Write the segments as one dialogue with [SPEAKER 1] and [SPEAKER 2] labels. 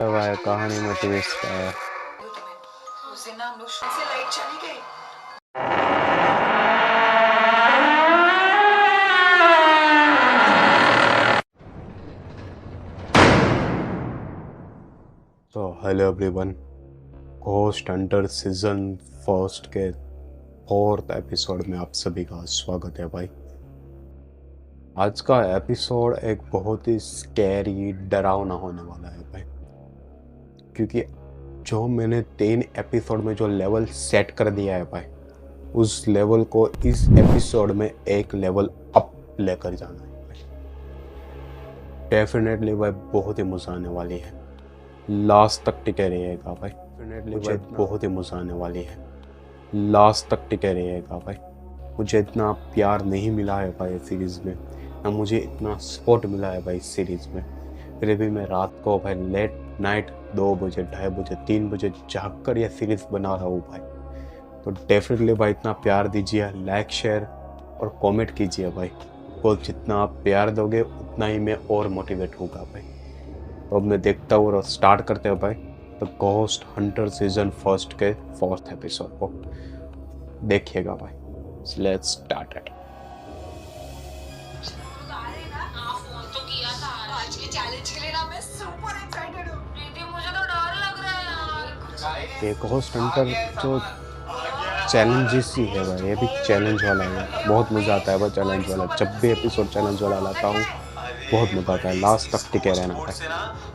[SPEAKER 1] है कहानी में ट्विस्ट है।
[SPEAKER 2] उस दिन हम लोग से लाइट चली गई।
[SPEAKER 1] तो hello everyone, ghost Hunter season first के 4th एपिसोड में आप सभी का स्वागत है भाई। आज का एपिसोड एक बहुत ही स्कैरी डरावना होने वाला है भाई, क्योंकि जो मैंने 3 एपिसोड में जो लेवल सेट कर दिया है भाई, उस लेवल को इस एपिसोड में एक लेवल अप लेकर जाना है भाई। डेफिनेटली भाई बहुत ही मजा आने वाली है, लास्ट तक टिके रहिएगा भाई। डेफिनेटली भाई बहुत ही मजा आने वाली है, लास्ट तक टिके रहिएगा भाई। मुझे इतना प्यार नहीं मिला है भाई इस सीरीज़ में, ना मुझे इतना सपोर्ट मिला है भाई इस सीरीज़ में। फिर भी मैं रात को भाई लेट नाइट 2 बजे 2:30 बजे 3 बजे जाग कर यह सीरीज़ बना रहा हूँ भाई। तो डेफिनेटली भाई इतना प्यार दीजिए, लाइक शेयर और कमेंट कीजिए भाई। तो जितना आप प्यार दोगे उतना ही मैं और मोटिवेट होगा भाई। तो अब मैं देखता हूँ और स्टार्ट करते हैं भाई the ghost Hunter season first के 4th एपिसोड को। देखिएगा भाई, लेट्स स्टार्ट इट।
[SPEAKER 2] आज के चैलेंज के लिए ना मैं सुपर एक्साइटेड हूँ। प्रीति मुझे तो डर लग रहा है यार।
[SPEAKER 1] ये घोस्ट हंटर जो चैलेंजेस ही है भाई, ये भी चैलेंज वाला है। बहुत मज़ा आता है भाई चैलेंज वाला। जब भी एपिसोड चैलेंज वाला लाता हूँ बहुत मज़ा आता है, लास्ट तक टिके रहना होता है।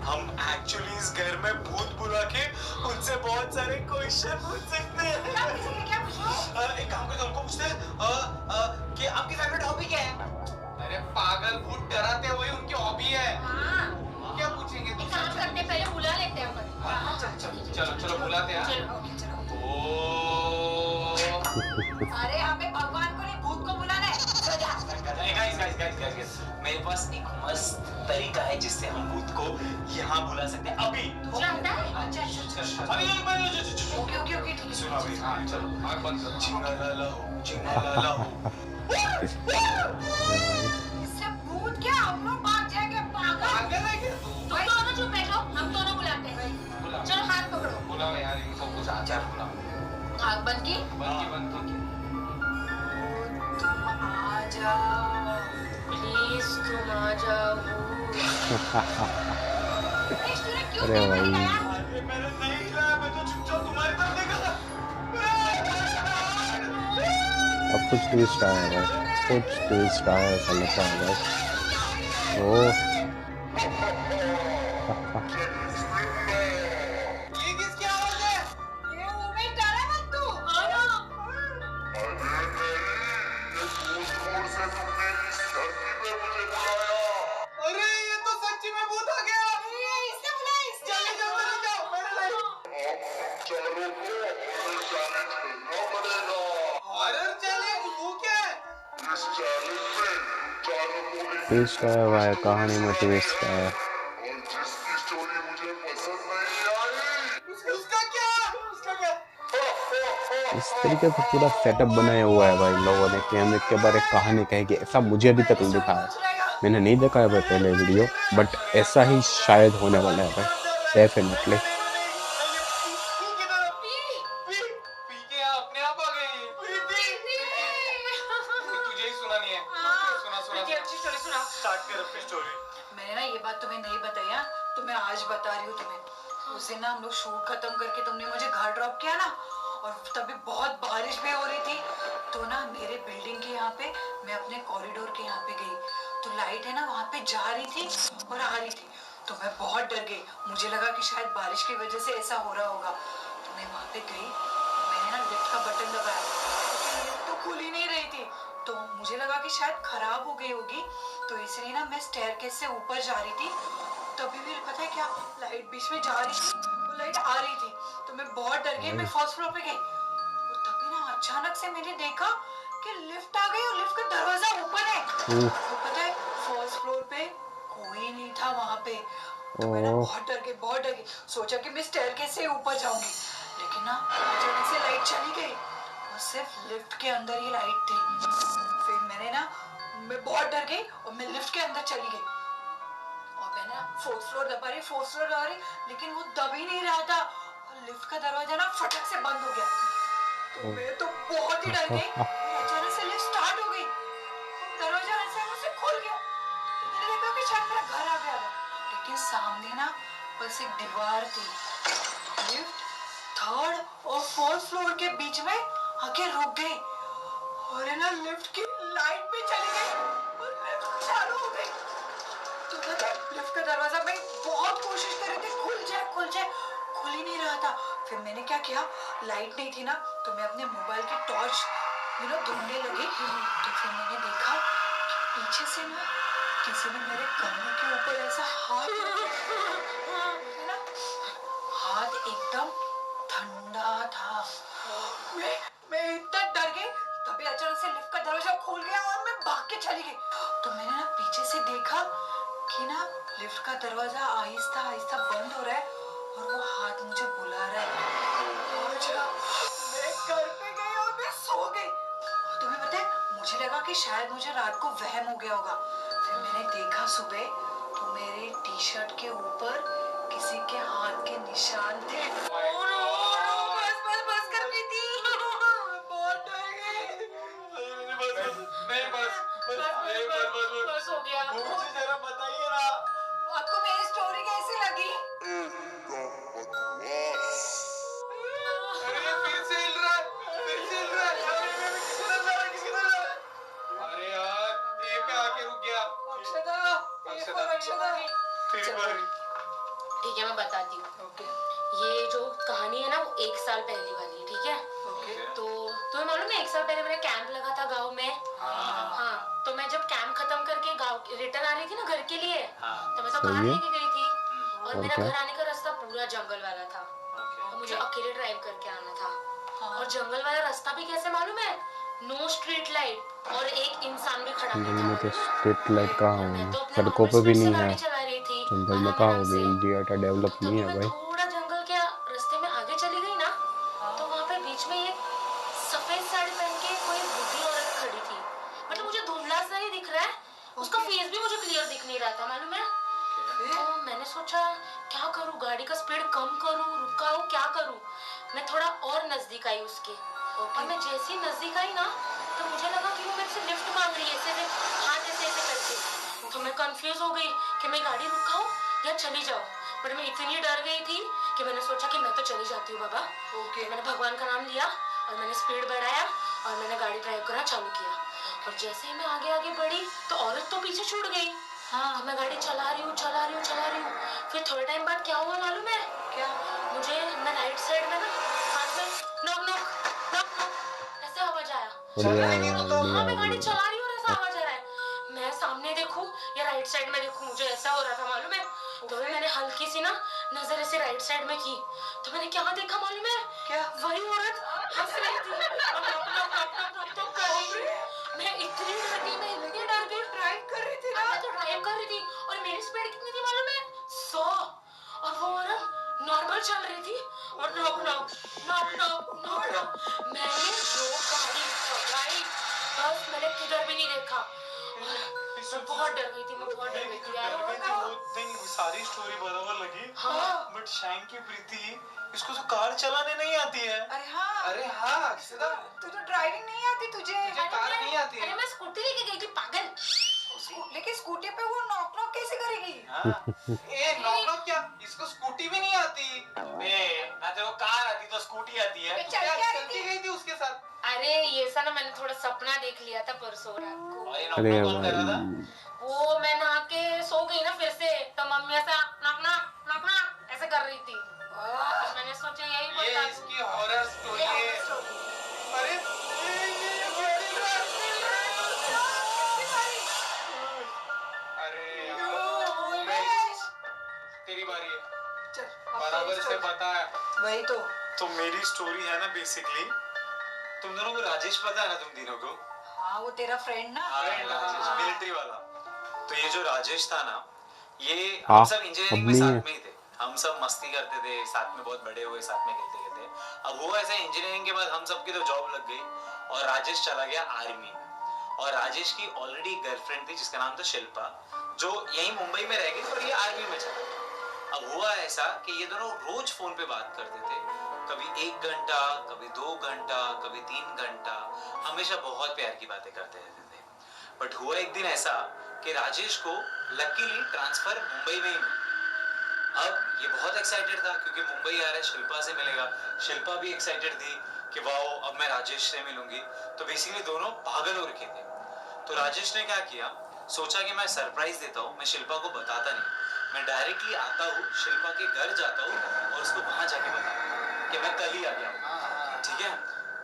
[SPEAKER 3] हम एक्चुअली इस घर में भूत बुला के उनसे बहुत सारे क्वेश्चन पूछ सकते हैं। क्या पूछो? एक काम करके उनको पूछते हैं कि आपकी फेवरेट हॉबी क्या है? अरे पागल, भूत डराते हैं, वही उनकी हॉबी है। हाँ। क्या पूछेंगे?
[SPEAKER 2] एक काम करते हैं, पहले बुला लेते हैं अपन। हाँ,
[SPEAKER 3] चलो चलो बुलाते हैं।
[SPEAKER 2] अरे हमें भगवान को नहीं भूत को बुलाना है।
[SPEAKER 3] गाइस, मेरे पास एक मस्त तरीका है जिससे हम भूत को यहाँ बुला सकते हैं। अभी
[SPEAKER 2] तुझे आता है? अच्छा।
[SPEAKER 3] अभी
[SPEAKER 2] ओके ठीक है।
[SPEAKER 3] सुनो अभी। हाँ चलो, आँख बंद करो। चिंगाला लो।
[SPEAKER 2] इससे भूत क्या, हम लोग भाग जाएंगे। पागल है क्या? तुम दोनों चुप बैठो, हम दोनों बुलाते हैं। चलो हाथ पकड़ो।
[SPEAKER 3] बुलाओ यार, इनको कुछ आता है, बुलाओ।
[SPEAKER 2] आँख बंद की।
[SPEAKER 3] बंद की।
[SPEAKER 2] तुम आ जाओ, प्लीज तुम आ जाओ।
[SPEAKER 1] अरे भाई
[SPEAKER 3] अरे मैंने नहीं खिलाया, मैं तो चुपचाप तुम्हारी तरफ देखा।
[SPEAKER 1] अब कुछ ट्विस्ट आया है, कुछ ट्विस्ट आया है, ऐसा लगता है भाई। ओ
[SPEAKER 3] ये किसकी आवाज है?
[SPEAKER 2] ये उमेश डरा मत तू।
[SPEAKER 3] अरे ये तो सच्ची में भूत आ गया।
[SPEAKER 2] इसने बुलाया,
[SPEAKER 3] जल्दी जाओ मेरे हॉरर चैलेंज, वो क्या है?
[SPEAKER 1] ट्विस्ट आया भाई, कहानी में ट्विस्ट है।
[SPEAKER 3] उसका क्या?
[SPEAKER 1] इस तरीके से पूरा सेटअप बनाया हुआ है भाई लोगों ने कि हम एक बार एक कहानी कहेंगे। ऐसा मुझे अभी तक नहीं दिखा है, मैंने नहीं देखा है भाई पहले वीडियो, बट ऐसा ही शायद होने वाला है भाई, डेफिनेटली।
[SPEAKER 3] अपने आप आ गई। तुझे ही सुना नहीं है? सुना।
[SPEAKER 2] अच्छी स्टोरी सुना।
[SPEAKER 3] स्टार्ट कर अपनी स्टोरी।
[SPEAKER 2] मैंने ना ये बात तुम्हें नहीं बताई है, तो मैं आज बता रही हूँ तुम्हें। उस दिन ना हम लोग शूट खत्म करके तुमने मुझे घर ड्रॉप किया ना, और तभी बहुत बारिश भी हो रही थी। तो ना मेरे बिल्डिंग के यहाँ पे, मैं अपने कॉरिडोर के यहाँ पे गई, तो लाइट है ना वहाँ पे जा रही थी और आ रही थी। तो मैं बहुत डर गई, मुझे लगा कि शायद बारिश की वजह से ऐसा हो रहा होगा। तो मैं वहाँ पे गई, मैंने ना लिफ्ट का बटन दबाया, लेकिन लिफ्ट तो खुल ही नहीं रही थी। तो मुझे लगा कि शायद खराब हो गई होगी, तो इसलिए ना मैं स्टेयरकेस से ऊपर जा रही थी। तभी भी पता है क्या, लाइट बीच में जा रही थी, वो लाइट आ रही थी, तो मैं बहुत डर गई। मैं फर्स्ट फ्लोर पे गई, और तभी ना अचानक से मैंने देखा कि लिफ्ट आ गई और लिफ्ट का दरवाजा ओपन है। तो पता है फर्स्ट फ्लोर पे कोई नहीं था वहाँ पे। तो मैं ना बहुत डर गई, सोचा कि मैं स्टेयरकेस से ऊपर जाऊंगी, लेकिन ना अचानक से लाइट चली गई और सिर्फ लिफ्ट के अंदर ही लाइट थी। फिर मैं बहुत डर गई और मैं लिफ्ट के अंदर चली गई, और मैं ना फोर्थ फ्लोर दबा रही, लेकिन वो दब ही नहीं रहा था। और लिफ्ट का दरवाजा ना फटक से बंद हो गया। तो मैं तो बहुत ही डर गई। अचानक से लिफ्ट स्टार्ट हो गई, दरवाजा ऐसे मुझसे खुल गया। तो मैंने देखा कि शायद मेरा घर आ गया था, लेकिन सामने ना बस एक दीवार थी। लिफ्ट थर्ड और फोर्थ फ्लोर के बीच में आके रुक गई, और है ना लिफ्ट की लाइट भी चली गई और लिफ्ट चालू हो गई। तो पता है, लिफ्ट का दरवाजा मैं बहुत कोशिश कर रही थी, खुल जाए, खुल ही नहीं रहा था। फिर मैंने क्या किया, लाइट नहीं थी ना, तो मैं अपने मोबाइल की टॉर्च ढूंढने लगी। तो फिर मैंने देखा कि पीछे से ना किसी ने मेरे कमर के ऊपर ऐसा हाथ है ना, हाथ एकदम ठंडा था। मैं इतना डर गई, तभी अचानक से लिफ्ट का दरवाजा खुल गया और मैं भाग के चली गई। तो मैंने ना पीछे से देखा कि ना लिफ्ट का दरवाजा आहिस्ता आहिस्ता बंद हो रहा है और वो हाथ मुझे बुला रहा है। मैं घर पे गई और मैं सो गई। और तुम्हें पता है, मुझे लगा कि शायद मुझे रात को वहम हो गया होगा। फिर मैंने देखा सुबह, तो मेरे टी शर्ट के ऊपर किसी के हाथ के निशान थे। बस कर रही थी, बहुत डर गई। बस हो गया।
[SPEAKER 3] मुझे जरा बताइए ना।
[SPEAKER 2] आपको मेरी स्टोरी कैसी लगी?
[SPEAKER 3] अरे फिर से हिल रहा है। अरे यार, ए पे आके रुक गया।
[SPEAKER 2] अक्षता।
[SPEAKER 3] तेरी बारी।
[SPEAKER 4] ठीक है, मैं बताती हूँ।
[SPEAKER 2] ओके
[SPEAKER 4] ये जो कहानी है ना, वो 1 साल पहले वाली है, ठीक है।
[SPEAKER 2] ओके।
[SPEAKER 4] तो तुम्हें मालूम है 1 साल पहले मेरा कैंप लगा था गांव में। हाँ, तो मैं जब कैंप खत्म करके गांव रिटर्न आ रही थी ना घर के लिए, तो मैं तो कार लेके गई थी, और मेरा घर आने का रास्ता पूरा जंगल वाला था, और मुझे अकेले ड्राइव करके आना था। और जंगल वाला रास्ता भी कैसे मालूम है, नो स्ट्रीट लाइट और एक इंसान भी खड़ा नहीं
[SPEAKER 1] में तो
[SPEAKER 4] था।
[SPEAKER 1] स्ट्रीट लाइट कहाँ
[SPEAKER 4] और मैं
[SPEAKER 1] होगी,
[SPEAKER 4] तो अपने
[SPEAKER 1] सड़कों पे
[SPEAKER 4] नॉर्मल
[SPEAKER 1] भी
[SPEAKER 4] स्पीड से
[SPEAKER 1] नहीं है,
[SPEAKER 4] गाड़ी चला रही थी
[SPEAKER 1] जंगल में
[SPEAKER 4] आराम
[SPEAKER 1] कहाँ
[SPEAKER 4] आराम
[SPEAKER 1] होगी,
[SPEAKER 4] से।
[SPEAKER 1] इंडिया का डेवलप
[SPEAKER 4] तो
[SPEAKER 1] नहीं
[SPEAKER 4] तभी
[SPEAKER 1] है
[SPEAKER 4] मैं
[SPEAKER 1] भाई।
[SPEAKER 4] थोड़ा जंगल के रास्ते में आगे चली गई ना, तो वहाँ पे बीच में एक सफेद साड़ी पहन के कोई बूढ़ी औरत खड़ी थी। मतलब मुझे धुंधला सा ही दिख रहा है, उसका फेस भी मुझे क्लियर दिख नहीं रहा था, मालूम है। तो मैंने सोचा क्या करूँ, गाड़ी का स्पीड कम करूँ, रुकाऊँ, क्या करूँ। मैं थोड़ा और नजदीक आई उसके, और मैं जैसे ही नजदीक आई ना, तो मुझे लगा कि वो मेरे से लिफ्ट मांग रही है, ऐसे हाथ ऐसे करके। तो मैं कंफ्यूज हो गई कि मैं गाड़ी रुकाऊं या चली जाऊं, पर मैं इतनी डर गई थी कि मैंने सोचा कि मैं तो चली जाती हूँ बाबा।
[SPEAKER 2] ओके।
[SPEAKER 4] मैंने भगवान का नाम लिया और मैंने स्पीड बढ़ाया और मैंने गाड़ी ड्राइव करना चालू किया। और जैसे ही मैं आगे आगे बढ़ी तो औरत तो पीछे छूट गई। हाँ, मैं गाड़ी चला रही हूँ। फिर थोड़े टाइम बाद क्या हुआ मालूम है क्या, मुझे मैं राइट साइड में ना हाथ में नॉक नॉक ऐसे आवाज आया। हाँ, मैं गाड़ी चला रही हूँ और ऐसा आवाज आ रहा है। मैं सामने देखूं या राइट साइड में देखूं, मुझे ऐसा हो रहा था मालूम है। तो मैंने हल्की सी ना नजर ऐसे राइट साइड में की, तो मैंने क्या देखा मालूम है क्या, वही औरत हंस रही थी और नॉक कर रही थी। मैं इतनी डर गई, ड्राइव कर रही थी ना, मैं तो ड्राइव कर रही थी और मेरी स्पीड कितनी थी मालूम है, 100, और वो औरत नॉर्मल चल रही थी और नॉक मैंने जो गाड़ी चलाई, बस मैंने किधर भी नहीं देखा। मैं बहुत डर गई थी यार।
[SPEAKER 3] सारी स्टोरी बराबर लगी।
[SPEAKER 4] हाँ।
[SPEAKER 3] बट शैंग की प्रीति, इसको तो कार चलाने नहीं आती है।
[SPEAKER 2] अरे हाँ
[SPEAKER 3] अक्षता,
[SPEAKER 2] तू तो ड्राइविंग नहीं आती तुझे।
[SPEAKER 3] कार नहीं आती है।
[SPEAKER 4] अरे मैं स्कूटी लेके गई थी पागल।
[SPEAKER 2] लेकिन स्कूटी पे वो नॉक कैसे करेगी?
[SPEAKER 3] ए नॉक क्या, इसको स्कूटी भी नहीं आती। ना तो कार आती तो स्कूटी आती है।
[SPEAKER 2] चल क्या
[SPEAKER 3] चलती गई थी उसके साथ।
[SPEAKER 4] अरे ये सा ना मैंने थोड़ा सपना देख लिया था परसों रात को।
[SPEAKER 1] अरे
[SPEAKER 3] कौन कर रहा था?
[SPEAKER 1] भाई
[SPEAKER 4] वो मैं नहा के सो गई ना फिर से, तो मम्मी ऐसा नकना ऐसे कर रही थी। मैंने सोचा यही
[SPEAKER 3] ये
[SPEAKER 4] बता
[SPEAKER 3] इसकी हॉरर स्टोरी है। अरे अरे तेरी बारी है, बराबर से बताया।
[SPEAKER 2] वही
[SPEAKER 3] तो मेरी स्टोरी है ना, बेसिकली तुम दोनों को राजेश पता है ना, तुम तीनों को।
[SPEAKER 2] हाँ, वो तेरा फ्रेंड ना।
[SPEAKER 3] राजेश मिलिट्री वाला। तो ये जो राजेश था ना, ये
[SPEAKER 1] हाँ,
[SPEAKER 3] हम सब इंजीनियरिंग में
[SPEAKER 1] अब नहीं
[SPEAKER 3] साथ में ही थे, हम सब मस्ती करते थे साथ में, बहुत बड़े हुए साथ में खेलते खेलते। अब वो ऐसे इंजीनियरिंग के बाद हम सब की तो जॉब लग गई और राजेश चला गया आर्मी में। और राजेश की ऑलरेडी गर्लफ्रेंड थी जिसका नाम था शिल्पा, जो यहीं मुंबई में रह गई और ये आर्मी में चला गया। अब हुआ ऐसा कि ये दोनों रोज फोन पे बात करते थे, कभी 1 घंटा, कभी 2 घंटा, कभी 3 घंटा, हमेशा बहुत प्यार की बातें करते रहते थे। बट हुआ एक दिन ऐसा कि राजेश को लकीली ट्रांसफर मुंबई में ही मिला। अब ये बहुत एक्साइटेड था क्योंकि मुंबई आ रहा है, शिल्पा से मिलेगा। शिल्पा भी एक्साइटेड थी कि वाओ अब मैं राजेश से मिलूंगी। तो बेसिकली दोनों पागल हो रखे थे। तो राजेश ने क्या किया, सोचा कि मैं सरप्राइज देता हूँ, मैं शिल्पा को बताता नहीं, मैं डायरेक्टली आता हूँ, शिल्पा के घर जाता हूँ और उसको वहां जाके बताता कि मैं कल ही आ गया हूँ। ठीक है,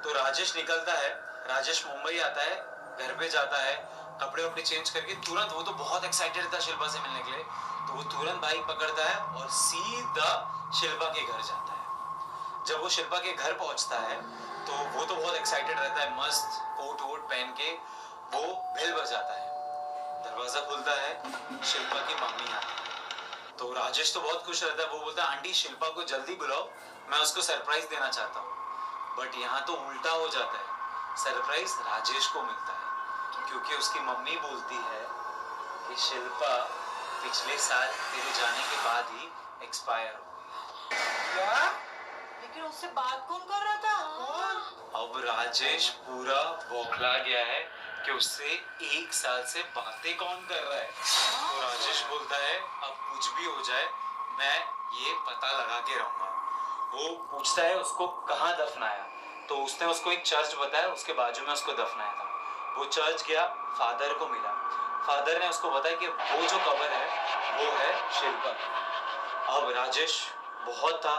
[SPEAKER 3] तो राजेश निकलता है, राजेश मुंबई आता है, घर पे जाता है, कपड़े वपड़े चेंज करके तुरंत, वो तो बहुत एक्साइटेड था शिल्पा से मिलने के लिए, तो वो तुरंत बाइक पकड़ता है और सीधा शिल्पा के घर जाता है। जब वो शिल्पा के घर पहुंचता है तो वो तो बहुत एक्साइटेड रहता है, मस्त कोट वोट पहन के वो बेल बजाता है, दरवाजा खुलता है, शिल्पा की मम्मी आती है। तो राजेश तो बहुत खुश रहता है, वो बोलता है आंटी शिल्पा को जल्दी बुलाओ, मैं उसको सरप्राइज देना चाहता हूँ। बट यहाँ तो उल्टा हो जाता है, सरप्राइज राजेश को मिलता है क्योंकि उसकी मम्मी बोलती है कि शिल्पा पिछले साल तेरे जाने के बाद ही एक्सपायर हो गई।
[SPEAKER 2] क्या? लेकिन उससे बात कौन कर रहा था?
[SPEAKER 3] अब राजेश पूरा बौखला गया है कि उससे 1 साल से बातें कौन कर रहा है। तो राजेश बोलता है अब कुछ भी हो जाए मैं ये पता लगा के रहूंगा। वो पूछता है उसको कहाँ दफनाया, तो उसने उसको एक चर्च बताया, उसके बाजू में उसको दफनाया था। वो चर्च गया, फादर को मिला, फादर ने उसको बताया कि वो जो कब्र है वो है शिल्पा की। अब राजेश बहुत था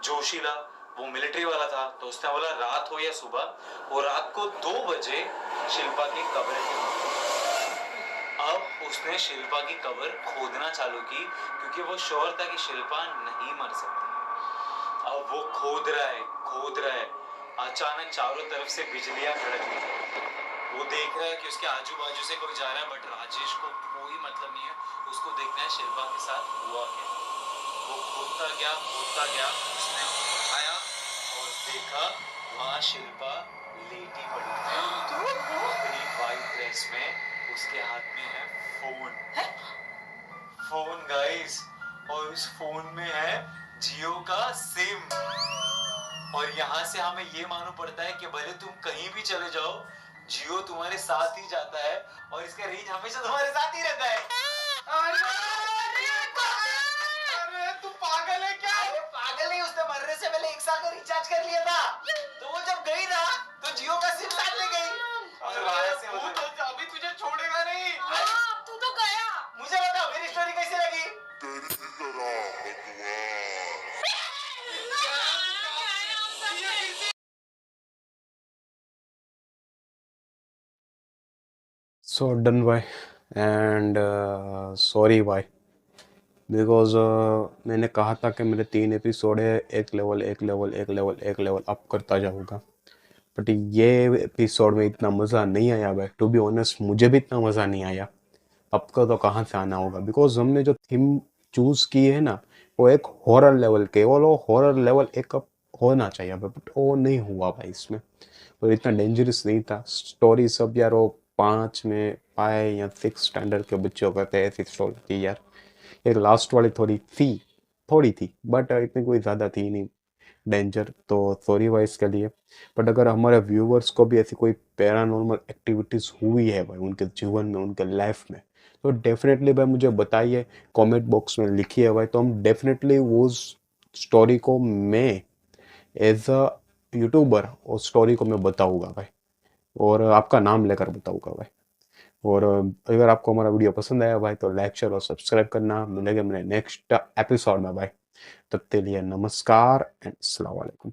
[SPEAKER 3] जोशीला, वो मिलिट्री वाला था, तो उसने बोला रात हो या सुबह, वो रात को 2 बजे शिल्पा की कब्र की। अब उसने शिल्पा की कब्र खोदना चालू की क्योंकि वो श्योर था कि शिल्पा नहीं मर सकती। अब वो खोद रहा है, अचानक चारों तरफ से बिजलियां कड़क, वो देख रहा है कि उसके आजू बाजू से कोई जा रहा है, बट राजेश को कोई मतलब नहीं है, उसको देखना है शिल्पा के साथ हुआ क्या। वो खोदता गया, उसने उठाया और देखा वहां शिल्पा लेटी पड़ी थी अपनी वाइट ड्रेस में, उसके हाथ में है फोन गाइस, और उस फोन में है जियो का सिम। और यहाँ से हमें ये मालूम पड़ता है कि भले तुम कहीं भी चले जाओ, जियो तुम्हारे साथ ही जाता है और इसका रेंज हमेशा तुम्हारे साथ ही रहता है। अरे तू पागल है क्या? अरे पागल नहीं, उसने मरने से पहले 1 साल का रिचार्ज कर लिया था, तो वो जब गई ना तो जियो का सिम साथ ले गई। वो तो अभी तुझे छोड़ेगा नहीं।
[SPEAKER 4] तू तो गया।
[SPEAKER 3] मुझे बता मेरी स्टोरी कैसी लगी?
[SPEAKER 1] So done भाई, एंड सॉरी भाई, बिकॉज मैंने कहा था कि मेरे 3 एपिसोड है, एक लेवल अप करता जाऊँगा, बट ये एपिसोड में इतना मज़ा नहीं आया भाई। टू बी ऑनेस्ट मुझे भी इतना मज़ा नहीं आया, आपका तो कहाँ से आना होगा, बिकॉज हमने जो थीम चूज़ की है ना वो एक हॉरर लेवल के, वो हॉरर लेवल एक होना चाहिए भाई, बट वो नहीं हुआ भाई इसमें, और इतना डेंजरस नहीं था। स्टोरी सब यार वो 5 में 5 या 6 स्टैंडर्ड के बच्चों का थे ऐसी स्टोरी थी यार। एक लास्ट वाली थोड़ी थी बट इतनी कोई ज़्यादा थी नहीं डेंजर, तो सॉरी भाई इसके लिए। बट अगर हमारे व्यूवर्स को भी ऐसी कोई पैरानॉर्मल एक्टिविटीज़ हुई है भाई उनके जीवन में, उनके लाइफ में, तो डेफिनेटली भाई मुझे बताइए, कमेंट बॉक्स में लिखिए भाई, तो हम डेफिनेटली वो स्टोरी को मैं एज अ यूट्यूबर उस स्टोरी को मैं बताऊँगा भाई, और आपका नाम लेकर बताऊँगा भाई। और अगर आपको हमारा वीडियो पसंद आया भाई तो लाइक शेयर और सब्सक्राइब करना। मिलेंगे मेरे नेक्स्ट एपिसोड में भाई, तब तक के लिए नमस्कार एंड अस्सलाम वालेकुम।